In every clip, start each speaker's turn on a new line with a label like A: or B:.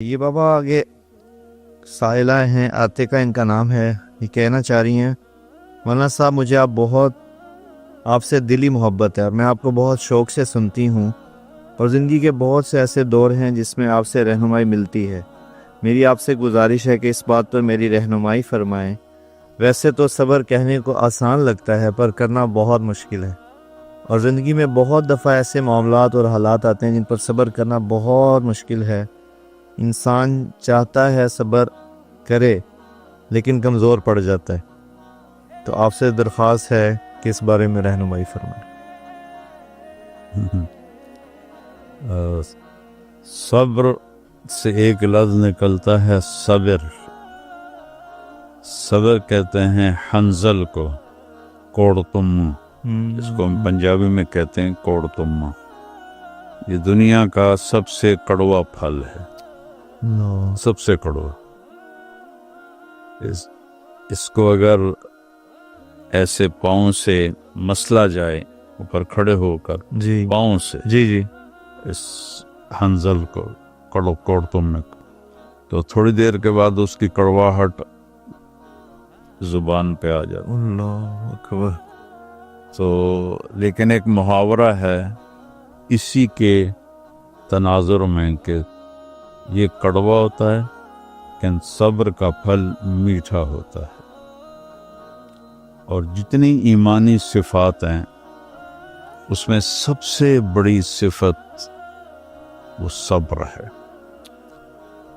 A: یہ بابا آگے سائلہ ہیں، عاتقہ ان کا نام ہے، یہ کہنا چاہ رہی ہیں مولانا صاحب مجھے آپ سے دلی محبت ہے اور میں آپ کو بہت شوق سے سنتی ہوں اور زندگی کے بہت سے ایسے دور ہیں جس میں آپ سے رہنمائی ملتی ہے۔ میری آپ سے گزارش ہے کہ اس بات پر میری رہنمائی فرمائیں۔ ویسے تو صبر کہنے کو آسان لگتا ہے پر کرنا بہت مشکل ہے، اور زندگی میں بہت دفعہ ایسے معاملات اور حالات آتے ہیں جن پر صبر کرنا بہت مشکل ہے۔ انسان چاہتا ہے صبر کرے لیکن کمزور پڑ جاتا ہے، تو آپ سے درخواست ہے کہ اس بارے میں رہنمائی فرمائیں۔
B: صبر سے ایک لفظ نکلتا ہے صبر۔ صبر کہتے ہیں حنزل کو، کوڑ تم، اس کو ہم پنجابی میں کہتے ہیں کوڑ تم۔ یہ دنیا کا سب سے کڑوا پھل ہے، سب سے کڑوا۔ اس کو اگر ایسے پاؤں سے مسلا جائے، اوپر کھڑے ہو کر
A: جی
B: پاؤں سے
A: جی
B: اس حنزل کو کوڑ تم نے، تو تھوڑی دیر کے بعد اس کی کڑواہٹ زبان پہ آ جاتی۔
A: اللہ اکبر۔
B: تو لیکن ایک محاورہ ہے اسی کے تناظر میں کہ یہ کڑوا ہوتا ہے لیکن صبر کا پھل میٹھا ہوتا ہے۔ اور جتنی ایمانی صفات ہیں اس میں سب سے بڑی صفت وہ صبر ہے۔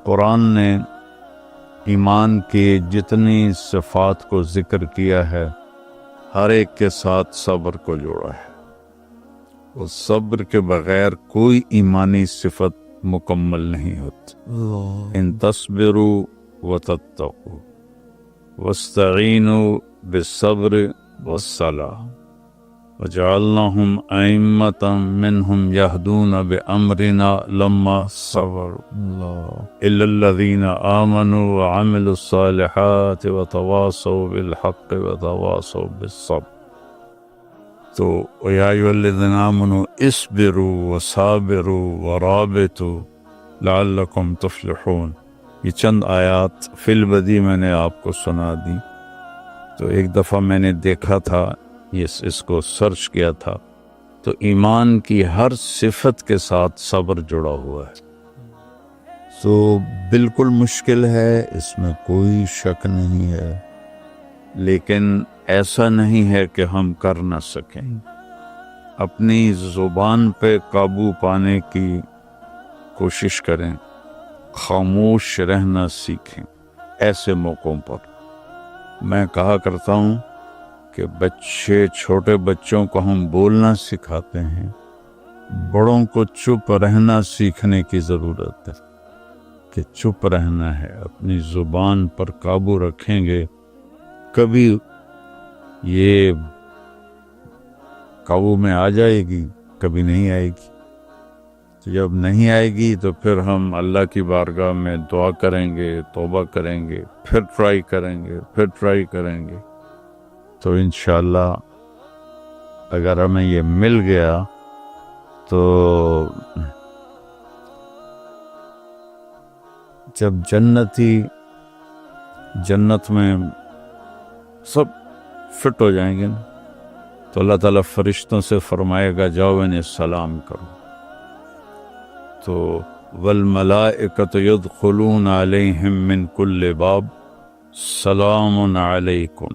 B: قرآن نے ایمان کے جتنی صفات کو ذکر کیا ہے ہر ایک کے ساتھ صبر کو جوڑا ہے۔ وہ صبر کے بغیر کوئی ایمانی صفت مکمل نہیں ہوتی۔ ان تصبروا وتتقوا واستعینوا بالصبر والصلاۃ وجعلناهم أئمة منهم يهدون بأمرنا لما صبروا إلا الذين آمنوا وعملوا الصالحات وتواصوا بالحق وتواصوا بالصبر۔ تو يا أيها الذين آمنوا اصبروا وصابروا ورابطوا لعلكم تفلحون۔ یہ چند آیات فی البدی میں نے آپ کو سنا دی۔ تو ایک دفعہ میں نے دیکھا تھا، اس کو سرچ کیا تھا، تو ایمان کی ہر صفت کے ساتھ صبر جڑا ہوا ہے۔ تو بالکل مشکل ہے، اس میں کوئی شک نہیں ہے، لیکن ایسا نہیں ہے کہ ہم کر نہ سکیں۔ اپنی زبان پہ قابو پانے کی کوشش کریں، خاموش رہنا سیکھیں۔ ایسے موقعوں پر میں کہا کرتا ہوں کہ چھوٹے بچوں کو ہم بولنا سکھاتے ہیں، بڑوں کو چپ رہنا سیکھنے کی ضرورت ہے، کہ چپ رہنا ہے، اپنی زبان پر قابو رکھیں گے کبھی یہ قابو میں آ جائے گی، کبھی نہیں آئے گی۔ تو جب نہیں آئے گی تو پھر ہم اللہ کی بارگاہ میں دعا کریں گے، توبہ کریں گے، پھر ٹرائی کریں گے، تو انشاءاللہ اگر ہمیں یہ مل گیا تو جب جنت میں سب فٹ ہو جائیں گے نا، تو اللہ تعالیٰ فرشتوں سے فرمائے گا جاؤ انہیں سلام کرو۔ تو والملائکۃ یدخلون علیہم من کل باب سلام علیکم۔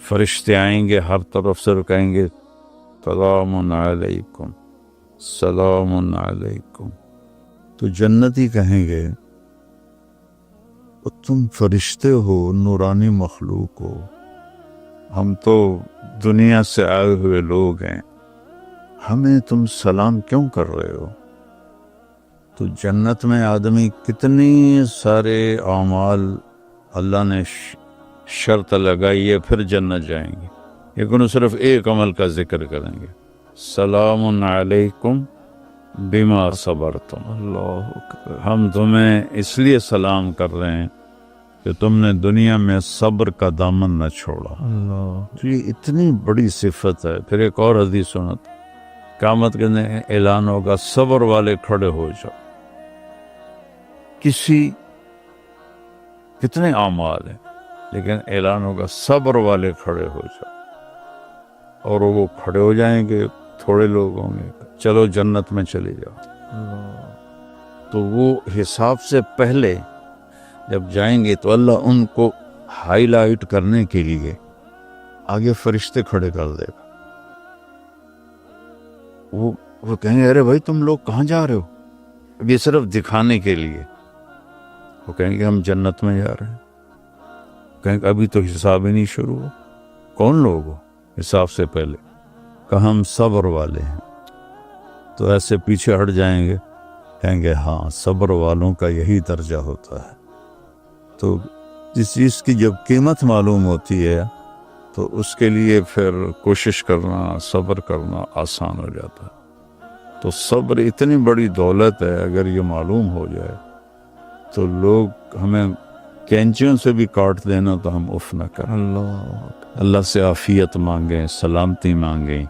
B: فرشتے آئیں گے ہر طرف سے، کہیں گے سلام علیکم، سلام علیکم۔ تو جنتی کہیں گے تم فرشتے ہو، نورانی مخلوق ہو، ہم تو دنیا سے آئے ہوئے لوگ ہیں، ہمیں تم سلام کیوں کر رہے ہو؟ تو جنت میں آدمی کتنی سارے اعمال اللہ نے شرط لگائی ہے پھر جنت جائیں گے، لیکن وہ صرف ایک عمل کا ذکر کریں گے، سلام علیکم بما صبرتم۔
A: اللہ اکبر۔
B: ہم تمہیں اس لیے سلام کر رہے ہیں کہ تم نے دنیا میں صبر کا دامن نہ چھوڑا۔
A: اللہ
B: تو یہ اتنی بڑی صفت ہے۔ پھر ایک اور حدیث سنت، قیامت کے دن اعلان ہوگا صبر والے کھڑے ہو جاؤ، کتنے اعمال ہیں، لیکن اعلان ہوگا صبر والے کھڑے ہو جاؤ، اور وہ کھڑے ہو جائیں گے، تھوڑے لوگ ہوں گے، چلو جنت میں چلے جاؤ۔ تو وہ حساب سے پہلے جب جائیں گے تو اللہ ان کو ہائی لائٹ کرنے کے لیے آگے فرشتے کھڑے کر دے گا۔ وہ کہیں گے ارے بھائی تم لوگ کہاں جا رہے ہو؟ اب یہ صرف دکھانے کے لیے۔ وہ کہیں گے ہم جنت میں جا رہے ہیں۔ کہیں گے ابھی تو حساب ہی نہیں شروع ہو۔ کون لوگ ہو حساب سے پہلے؟ کہ ہم صبر والے ہیں۔ تو ایسے پیچھے ہٹ جائیں گے، کہیں گے ہاں صبر والوں کا یہی درجہ ہوتا ہے۔ تو جس چیز کی جب قیمت معلوم ہوتی ہے تو اس کے لیے پھر کوشش کرنا، صبر کرنا آسان ہو جاتا ہے۔ تو صبر اتنی بڑی دولت ہے، اگر یہ معلوم ہو جائے تو لوگ ہمیں کینچیوں سے بھی کاٹ دینا تو ہم اف نہ کریں، اللہ سے عافیت مانگیں، سلامتی مانگیں۔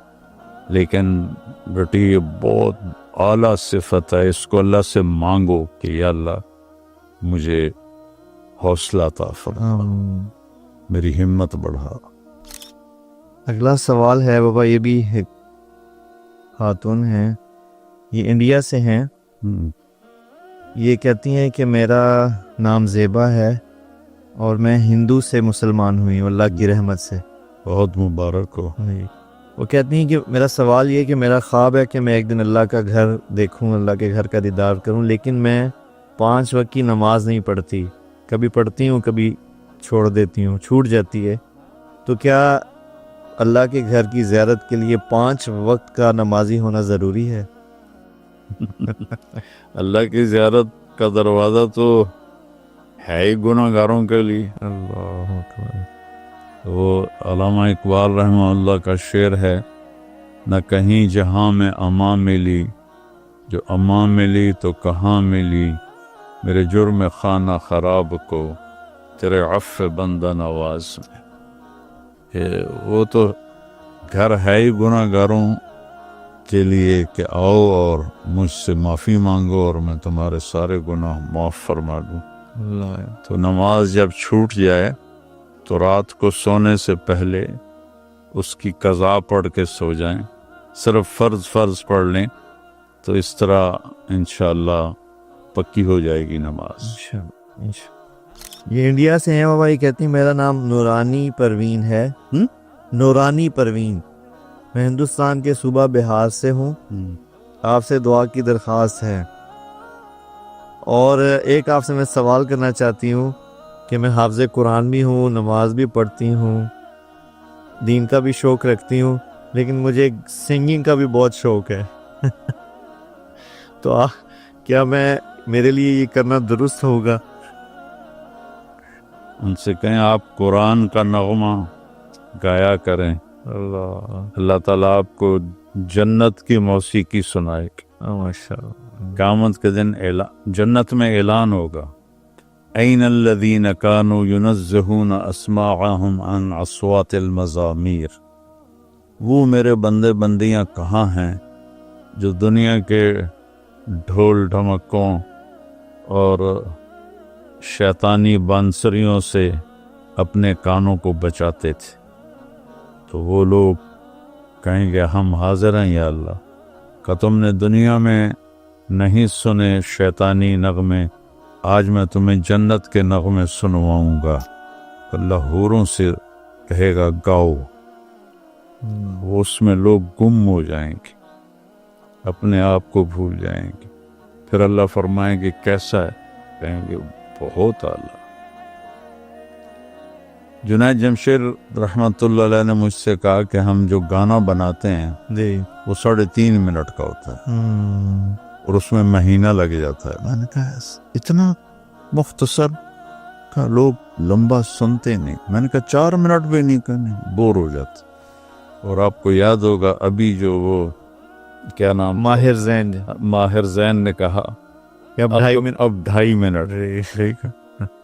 B: لیکن بیٹی یہ بہت اعلیٰ صفت ہے، اس کو اللہ سے مانگو کہ یا اللہ مجھے حوصلہ عطا فرما، میری ہمت بڑھا۔
A: اگلا سوال ہے بابا، یہ بھی ایک خاتون ہیں، یہ انڈیا سے ہیں۔ یہ کہتی ہیں کہ میرا نام زیبا ہے اور میں ہندو سے مسلمان ہوئی ہوں اللہ کی رحمت سے۔
B: بہت مبارک ہو۔
A: وہ کہتی ہیں کہ میرا سوال یہ ہے کہ میرا خواب ہے کہ میں ایک دن اللہ کا گھر دیکھوں، اللہ کے گھر کا دیدار کروں، لیکن میں 5 وقت کی نماز نہیں پڑھتی، کبھی پڑھتی ہوں کبھی چھوڑ دیتی ہوں، چھوٹ جاتی ہے۔ تو کیا اللہ کے گھر کی زیارت کے لیے 5 وقت کا نمازی ہونا ضروری ہے؟
B: اللہ کی زیارت کا دروازہ تو ہے ہی گناہ گاروں کے لیے۔
A: اللہ اکبر۔
B: وہ علامہ اقبال رحمہ اللہ کا شعر ہے، نہ کہیں جہاں میں امان ملی، جو امان ملی تو کہاں ملی، میرے جرم خانہ خراب کو تیرے عفو بندہ نواز میں۔ وہ تو گھر ہے ہی گناہ گاروں کے لیے کہ آؤ اور مجھ سے معافی مانگو اور میں تمہارے سارے گناہ معاف فرما دوں۔ تو نماز جب چھوٹ جائے تو رات کو سونے سے پہلے اس کی قضا پڑھ کے سو جائیں، صرف فرض پڑھ لیں، تو اس طرح انشاءاللہ پکی ہو جائے گی نماز۔
A: یہ انڈیا سے ہیں بابا، یہ کہتی ہیں میرا نام نورانی پروین ہے۔ نورانی پروین، میں ہندوستان کے صوبہ بہار سے ہوں، آپ سے دعا کی درخواست ہے، اور ایک آپ سے میں سوال کرنا چاہتی ہوں کہ میں حافظ قرآن بھی ہوں، نماز بھی پڑھتی ہوں، دین کا بھی شوق رکھتی ہوں، لیکن مجھے سنگنگ کا بھی بہت شوق ہے۔ تو کیا میرے لیے یہ کرنا درست ہوگا؟
B: ان سے کہیں آپ قرآن کا نغمہ گایا کریں، اللہ تعالیٰ آپ کو جنت کی موسیقی سنائے گا۔
A: ماشاءاللہ۔
B: قیامت کے دن جنت میں اعلان ہوگا، این الذین کانوا ینزہون اسماعہم عن اصوات المزامیر، وہ میرے بندے بندیاں کہاں ہیں جو دنیا کے ڈھول ڈھمکوں اور شیطانی بانسریوں سے اپنے کانوں کو بچاتے تھے۔ تو وہ لوگ کہیں گے ہم حاضر ہیں یا اللہ، کہ تم نے دنیا میں نہیں سنے شیطانی نغمے، آج میں تمہیں جنت کے نغمے سنواؤں گا۔ اللہ حوروں سے کہے گا گاؤ، وہ اس میں لوگ گم ہو جائیں گے، اپنے آپ کو بھول جائیں گے۔ پھر اللہ فرمائیں گے کیسا ہے؟ کہیں گے بہت اعلیٰ۔ جنید جمشید رحمۃ اللہ علیہ نے مجھ سے کہا کہ ہم جو گانا بناتے ہیں
A: جی،
B: وہ 3.5 منٹ کا ہوتا ہے اور اس میں مہینہ لگ جاتا ہے۔ میں نے کہا اتنا مختصر کا لوگ لمبا سنتے نہیں۔ میں نے کہا 4 منٹ بھی نہیں کرنے، بور ہو جاتے۔ اور آپ کو یاد ہوگا ابھی جو وہ کیا نام، ماہر زین نے کہا کہ اب 2.5 منٹ۔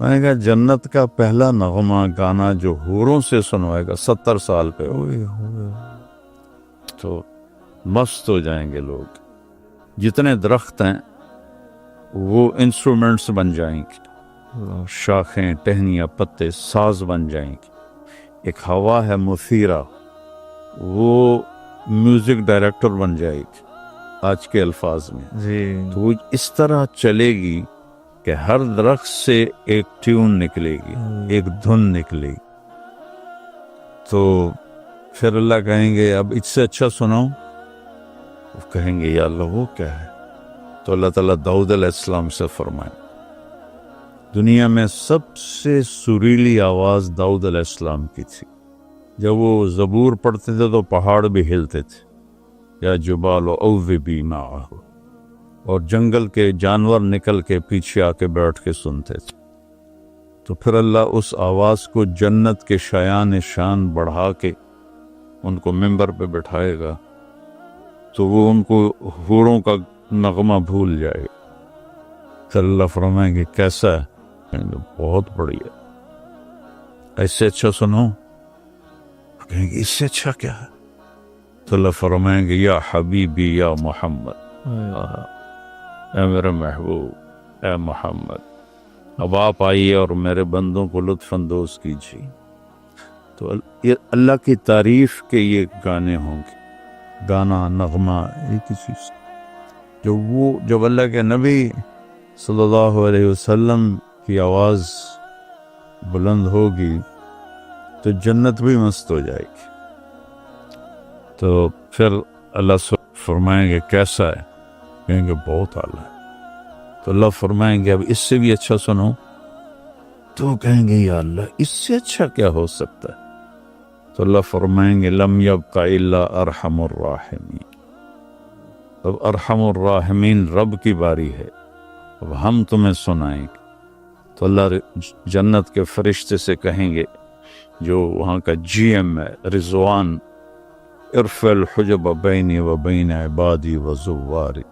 B: میں نے کہا جنت کا پہلا نغمہ گانا جو حوروں سے سنوائے گا 70 سال پہ تو مست ہو جائیں گے لوگ۔ جتنے درخت ہیں وہ انسٹرومنٹس بن جائیں گی، شاخیں، ٹہنیاں، پتے، ساز بن جائیں گی۔ ایک ہوا ہے مثیرہ، وہ میوزک ڈائریکٹر بن جائے گی آج کے الفاظ میں۔
A: جی
B: تو وہ اس طرح چلے گی کہ ہر درخت سے ایک ٹیون نکلے گی، ایک دھن نکلے گی۔ تو پھر اللہ کہیں گے اب اس سے اچھا سناؤ؟ وہ کہیں گے یا اللہ وہ کیا ہے؟ تو اللہ تعالیٰ داؤد علیہ السلام سے فرمائے دنیا میں سب سے سریلی آواز داؤد علیہ السلام کی تھی۔ جب وہ زبور پڑھتے تھے تو پہاڑ بھی ہلتے تھے، یا جبال اوبی معہ، اور جنگل کے جانور نکل کے پیچھے آ کے بیٹھ کے سنتے تھے۔ تو پھر اللہ اس آواز کو جنت کے شایان شان بڑھا کے ان کو ممبر پہ بٹھائے گا، تو وہ ان کو حوروں کا نغمہ بھول جائے گا۔ پھر اللہ فرمائیں گے کیسا ہے؟ کہیں گے بہت بڑھیا، ایسے اچھا سنو؟ کہیں گے اس سے اچھا کیا ہے؟ تو اللہ فرمائیں گے یا حبیبی یا محمد، اے میرے محبوب، اے محمد، اب آپ آئیے اور میرے بندوں کو لطف اندوز کیجیے۔ تو یہ اللہ کی تعریف کے یہ گانے ہوں گے، گانا، نغمہ، ایک ہی چیز۔ جب اللہ کے نبی صلی اللہ علیہ وسلم کی آواز بلند ہوگی تو جنت بھی مست ہو جائے گی۔ تو پھر اللہ فرمائیں گے کیسا ہے؟ کہیں گے بہت اعلیٰ ہے۔ تو اللہ فرمائیں گے اب اس سے بھی اچھا سنو؟ تو کہیں گے یا اللہ اس سے اچھا کیا ہو سکتا ہے؟ تو اللہ فرمائیں گے لم یبق الا ارحم الراحمین۔ اب ارحم الراحمین رب کی باری ہے، اب ہم تمہیں سنائیں گے۔ تو اللہ جنت کے فرشتے سے کہیں گے، جو وہاں کا جی ایم ہے رضوان، ارفع الحجب بینی و بین عبادی و زواری،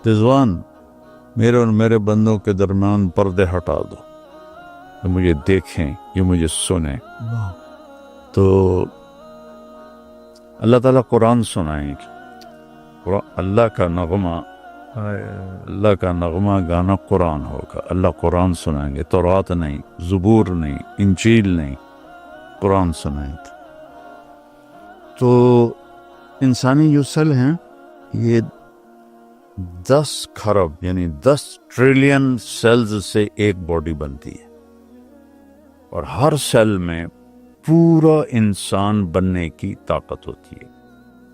B: رضوان میرے اور میرے بندوں کے درمیان پردے ہٹا دو، یہ مجھے دیکھیں، یہ مجھے سنیں۔ تو اللہ تعالیٰ قرآن سنائیں گے، اللہ کا نغمہ گانا قرآن ہوگا، اللہ قرآن سنائیں گے، تورات نہیں، زبور نہیں، انجیل نہیں، قرآن سنائیں گے۔ تو انسانی جو سیل ہیں یہ 10 کھرب یعنی 10 ٹریلین سیلز سے ایک باڈی بنتی ہے، اور ہر سیل میں پورا انسان بننے کی طاقت ہوتی ہے،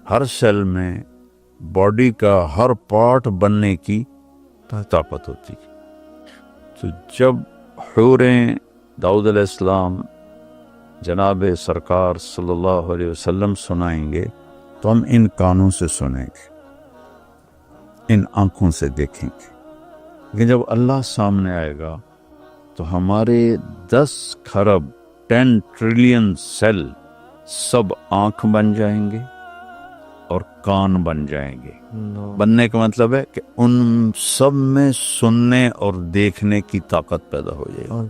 B: ہر سیل میں باڈی کا ہر پارٹ بننے کی طاقت ہوتی ہے۔ تو جب حوریں داؤد علیہ السلام جناب سرکار صلی اللہ علیہ وسلم سنائیں گے تو ہم ان کانوں سے سنیں گے، ان آنکھوں سے دیکھیں گے، لیکن جب اللہ سامنے آئے گا تو ہمارے 10 کھرب 10 ٹریلین سیل سب آنکھ بن جائیں گے اور کان بن جائیں گے۔ بننے کا مطلب ہے کہ ان سب میں سننے اور دیکھنے کی طاقت پیدا ہو جائے گی۔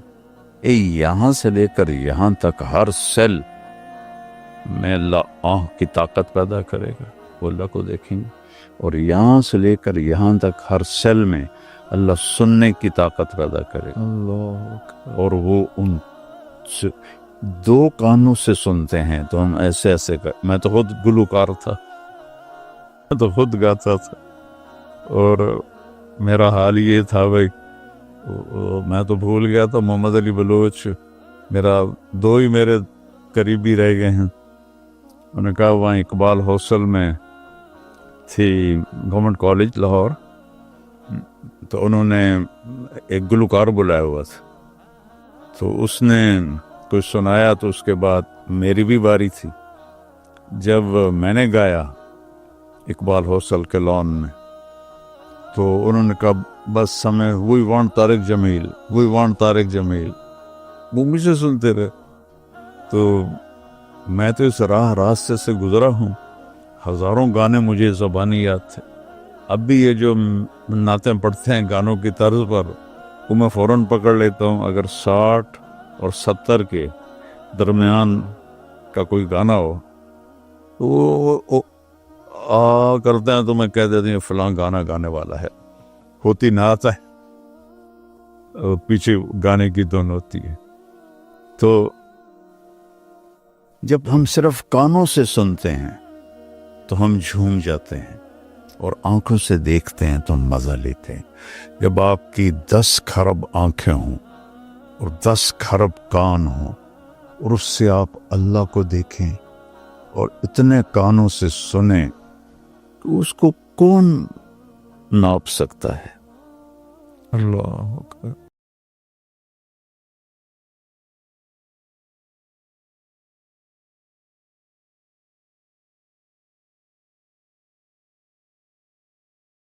B: یہاں سے لے کر یہاں تک ہر سیل میں اللہ آنکھ کی طاقت پیدا کرے گا، وہ اللہ کو دیکھیں گے، اور یہاں سے لے کر یہاں تک ہر سیل میں اللہ سننے کی طاقت پیدا کرے گا، اور وہ ان 2 کانوں سے سنتے ہیں۔ تو ہم ایسے میں تو خود گلوکار تھا، میں تو خود گاتا تھا، اور میرا حال یہ تھا بھائی، میں تو بھول گیا تھا محمد علی بلوچ، میرا 2 ہی میرے قریبی رہ گئے ہیں۔ انہوں نے کہا وہاں اقبال ہاسٹل میں تھی گورنمنٹ کالج لاہور، تو انہوں نے ایک گلوکار بلایا ہوا تھا، تو اس نے کچھ سنایا، تو اس کے بعد میری بھی باری تھی۔ جب میں نے گایا اقبال ہاسٹل کے لان میں، تو انہوں نے کہا بس ہمیں we want Tariq Jamil, we want Tariq Jamil, وہ مجھے سنتے رہے۔ تو میں تو اس راستے سے گزرا ہوں، ہزاروں گانے مجھے زبانی یاد تھے، اب بھی یہ جو نعتیں پڑھتے ہیں گانوں کی طرز پر، وہ میں فوراً پکڑ لیتا ہوں۔ اگر 60 اور 70 کے درمیان کا کوئی گانا ہو تو وہ کرتے ہیں تو میں کہہ دیتی ہوں فلاں گانا گانے والا ہے، ہوتی نعت ہے پیچھے گانے کی دھن ہوتی ہے. تو جب ہم صرف کانوں سے سنتے ہیں تو ہم جھوم جاتے ہیں اور آنکھوں سے دیکھتے ہیں تو ہم مزہ لیتے ہیں. جب آپ کی 10 کھرب آنکھیں ہوں اور 10 کھرب کان ہوں اور اس سے آپ اللہ کو دیکھیں اور اتنے کانوں سے سنیں تو اس کو کون ناپ سکتا ہے؟
A: اللہ اکبر.